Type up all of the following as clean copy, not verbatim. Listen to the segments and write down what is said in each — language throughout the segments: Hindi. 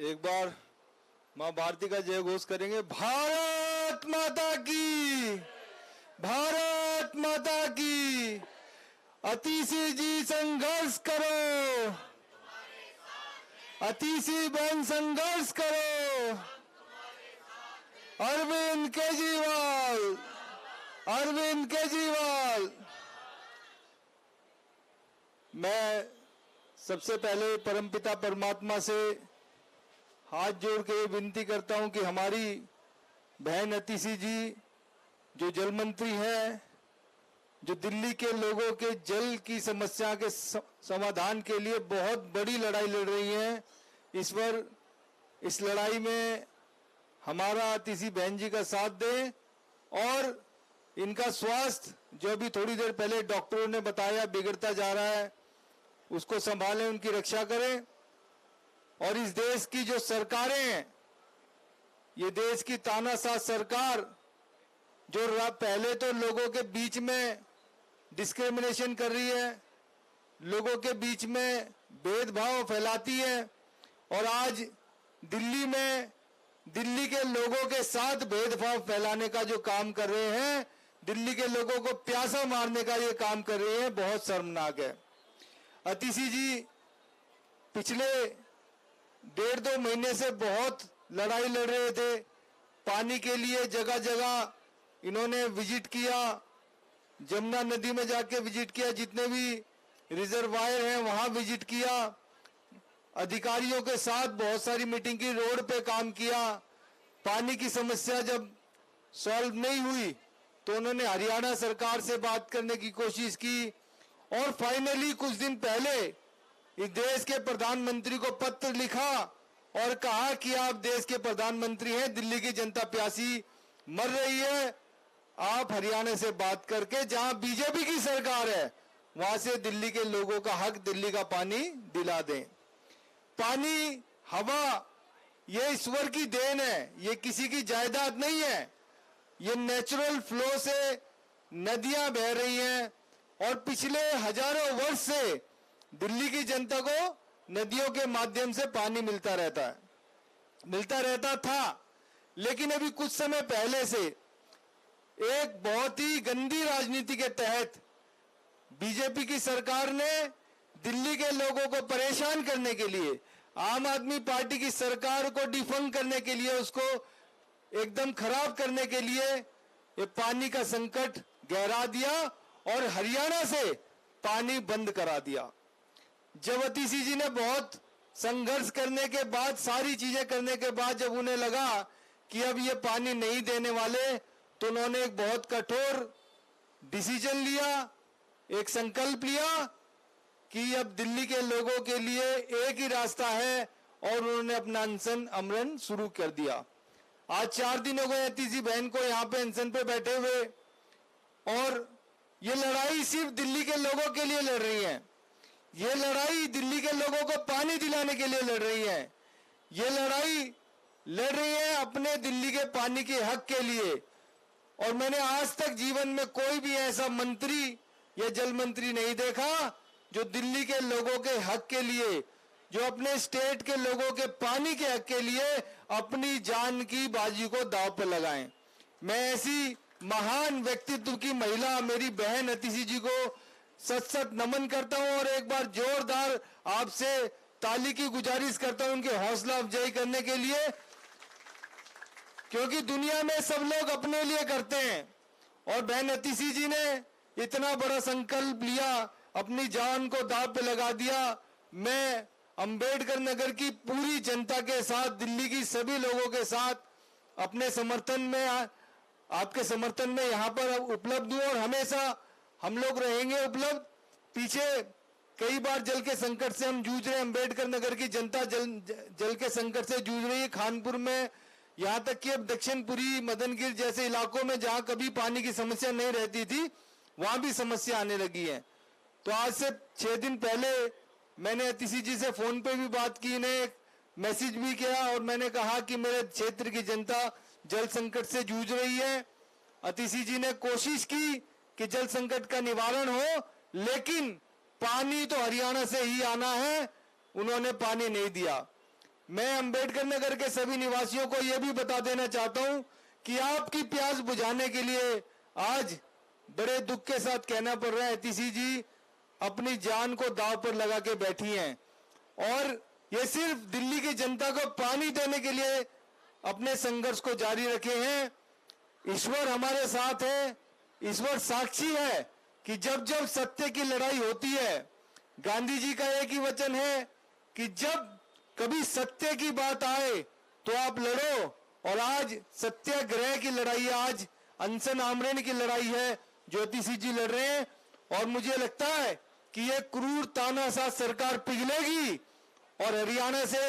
एक बार माँ भारती का जय घोष करेंगे। भारत माता की, भारत माता की। अतिशी जी संघर्ष करो, अतिशी बहन संघर्ष करो। अरविंद केजरीवाल, अरविंद केजरीवाल। मैं सबसे पहले परमपिता परमात्मा से हाथ जोड़ के विनती करता हूं कि हमारी बहन अतिशी जी जो जल मंत्री हैं, जो दिल्ली के लोगों के जल की समस्या के समाधान के लिए बहुत बड़ी लड़ाई लड़ रही हैं, इस लड़ाई में हमारा अतिशी बहन जी का साथ दें और इनका स्वास्थ्य जो अभी थोड़ी देर पहले डॉक्टरों ने बताया बिगड़ता जा रहा है, उसको संभालें, उनकी रक्षा करें। और इस देश की जो सरकारें हैं, ये देश की तानाशाह सरकार जो पहले तो लोगों के बीच में डिस्क्रिमिनेशन कर रही है, लोगों के बीच में भेदभाव फैलाती है और आज दिल्ली में दिल्ली के लोगों के साथ भेदभाव फैलाने का जो काम कर रहे हैं, दिल्ली के लोगों को प्यासा मारने का ये काम कर रहे हैं, बहुत शर्मनाक है। अतिशी जी पिछले 1.5-2 महीने से बहुत लड़ाई लड़ रहे थे पानी के लिए। जगह जगह इन्होंने विजिट किया, जमुना नदी में जाके विजिट किया, जितने भी रिजर्वायर हैं वहां विजिट किया, अधिकारियों के साथ बहुत सारी मीटिंग की, रोड पे काम किया। पानी की समस्या जब सॉल्व नहीं हुई तो उन्होंने हरियाणा सरकार से बात करने की कोशिश की और फाइनली कुछ दिन पहले इस देश के प्रधानमंत्री को पत्र लिखा और कहा कि आप देश के प्रधानमंत्री हैं, दिल्ली की जनता प्यासी मर रही है, आप हरियाणा से बात करके जहां बीजेपी की सरकार है वहां से दिल्ली के लोगों का हक, दिल्ली का पानी दिला दें। पानी, हवा, ये ईश्वर की देन है, ये किसी की जायदाद नहीं है। ये नेचुरल फ्लो से नदियां बह रही हैं और पिछले हजारों वर्ष से दिल्ली की जनता को नदियों के माध्यम से पानी मिलता रहता था। लेकिन अभी कुछ समय पहले से एक बहुत ही गंदी राजनीति के तहत बीजेपी की सरकार ने दिल्ली के लोगों को परेशान करने के लिए, आम आदमी पार्टी की सरकार को डिफंग करने के लिए, उसको एकदम खराब करने के लिए ये पानी का संकट गहरा दिया और हरियाणा से पानी बंद करा दिया। जब अतिशी जी ने बहुत संघर्ष करने के बाद, सारी चीजें करने के बाद जब उन्हें लगा कि अब ये पानी नहीं देने वाले, तो उन्होंने एक बहुत कठोर डिसीजन लिया, एक संकल्प लिया कि अब दिल्ली के लोगों के लिए एक ही रास्ता है और उन्होंने अपना अनशन अमरण शुरू कर दिया। आज 4 दिन हो गए अतिशी बहन को यहाँ पे अनशन पे बैठे हुए और ये लड़ाई सिर्फ दिल्ली के लोगों के लिए लड़ रही है। ये लड़ाई दिल्ली के लोगों को पानी दिलाने के लिए लड़ रही है। ये लड़ाई लड़ रही है अपने दिल्ली के पानी के हक के लिए। और मैंने आज तक जीवन में कोई भी ऐसा मंत्री या जल मंत्री नहीं देखा जो दिल्ली के लोगों के हक के लिए, जो अपने स्टेट के लोगों के पानी के हक के लिए अपनी जान की बाजी को दांव पर लगाएं। मैं ऐसी महान व्यक्तित्व की महिला मेरी बहन अतिशी जी को सत नमन करता हूं और एक बार जोरदार आपसे ताली की गुजारिश करता हूं उनके हौसला अफजाई करने के लिए, क्योंकि दुनिया में सब लोग अपने लिए करते हैं और बहन अतिशी जी ने इतना बड़ा संकल्प लिया, अपनी जान को दांव पे लगा दिया। मैं अंबेडकर नगर की पूरी जनता के साथ, दिल्ली की सभी लोगों के साथ अपने समर्थन में, आपके समर्थन में यहाँ पर उपलब्ध हूँ और हमेशा हम लोग रहेंगे उपलब्ध। पीछे कई बार जल के संकट से हम जूझ रहे हैं, अंबेडकर नगर की जनता जल के संकट से जूझ रही है। खानपुर में, यहाँ तक कि अब दक्षिणपुरी, मदनगिर जैसे इलाकों में जहाँ कभी पानी की समस्या नहीं रहती थी, वहां भी समस्या आने लगी है। तो आज से 6 दिन पहले मैंने अतिशी जी से फोन पे भी बात की, इन्हें मैसेज भी किया और मैंने कहा कि मेरे क्षेत्र की जनता जल संकट से जूझ रही है। अतिशी जी ने कोशिश की कि जल संकट का निवारण हो, लेकिन पानी तो हरियाणा से ही आना है, उन्होंने पानी नहीं दिया। मैं अंबेडकर नगर के सभी निवासियों को यह भी बता देना चाहता हूं कि आपकी प्यास बुझाने के लिए आज बड़े दुख के साथ कहना पड़ रहा है, अतिशी जी अपनी जान को दांव पर लगा के बैठी हैं और ये सिर्फ दिल्ली की जनता को पानी देने के लिए अपने संघर्ष को जारी रखे हैं। ईश्वर हमारे साथ है, ईश्वर साक्षी है कि जब जब सत्य की लड़ाई होती है, गांधी जी का एक ही वचन है कि जब कभी सत्य की बात आए तो आप लड़ो, और आज सत्याग्रह की लड़ाई, आज अनशन आमरण की लड़ाई है जो अतिशी जी लड़ रहे हैं। और मुझे लगता है कि ये क्रूर तानाशाह सरकार पिघलेगी और हरियाणा से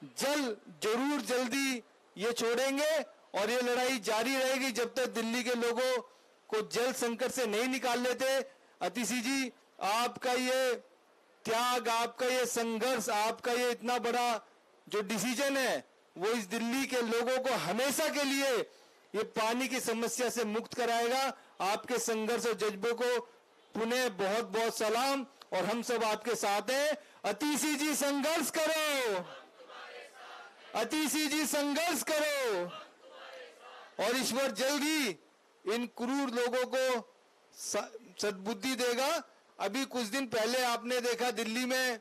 जरूर जल्दी ये छोड़ेंगे और ये लड़ाई जारी रहेगी जब तक दिल्ली के लोगों को जल संकट से नहीं निकाल लेते। अतिशी जी, आपका ये त्याग, आपका ये संघर्ष, आपका ये इतना बड़ा जो डिसीजन है वो इस दिल्ली के लोगों को हमेशा के लिए ये पानी की समस्या से मुक्त कराएगा। आपके संघर्ष और जज्बे को पुनः बहुत बहुत सलाम, और हम सब आपके साथ हैं। अतिशी जी संघर्ष करो, अतिशी जी संघर्ष करो, और ईश्वर जल्दी इन क्रूर लोगों को सद्बुद्धि देगा। अभी कुछ दिन पहले आपने देखा दिल्ली में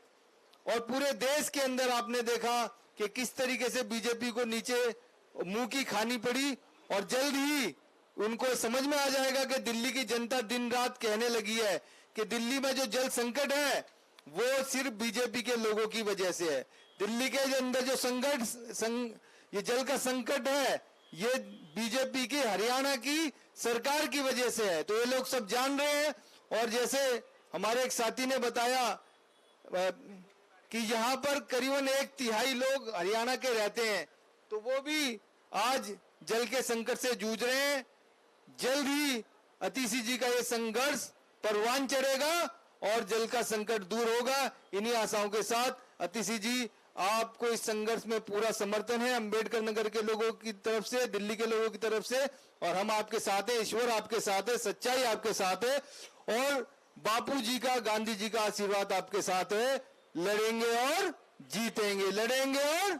और पूरे देश के अंदर आपने देखा कि किस तरीके से बीजेपी को नीचे मुंह की खानी पड़ी, और जल्द ही उनको समझ में आ जाएगा कि दिल्ली की जनता दिन रात कहने लगी है कि दिल्ली में जो जल संकट है वो सिर्फ बीजेपी के लोगों की वजह से है। दिल्ली के अंदर जो ये जल का संकट है ये बीजेपी की, हरियाणा की सरकार की वजह से है। तो ये लोग सब जान रहे हैं। और जैसे हमारे एक साथी ने बताया कि यहाँ पर करीबन 1/3 लोग हरियाणा के रहते हैं, तो वो भी आज जल के संकट से जूझ रहे हैं। जल्द ही अतिशी जी का ये संघर्ष परवान चढ़ेगा और जल का संकट दूर होगा। इन्हीं आशाओं के साथ अतिशी जी, आपको इस संघर्ष में पूरा समर्थन है अंबेडकर नगर के लोगों की तरफ से, दिल्ली के लोगों की तरफ से, और हम आपके साथ हैं। ईश्वर आपके साथ है, सच्चाई आपके साथ है, और बापू जी का, गांधी जी का आशीर्वाद आपके साथ है। लड़ेंगे और जीतेंगे, लड़ेंगे और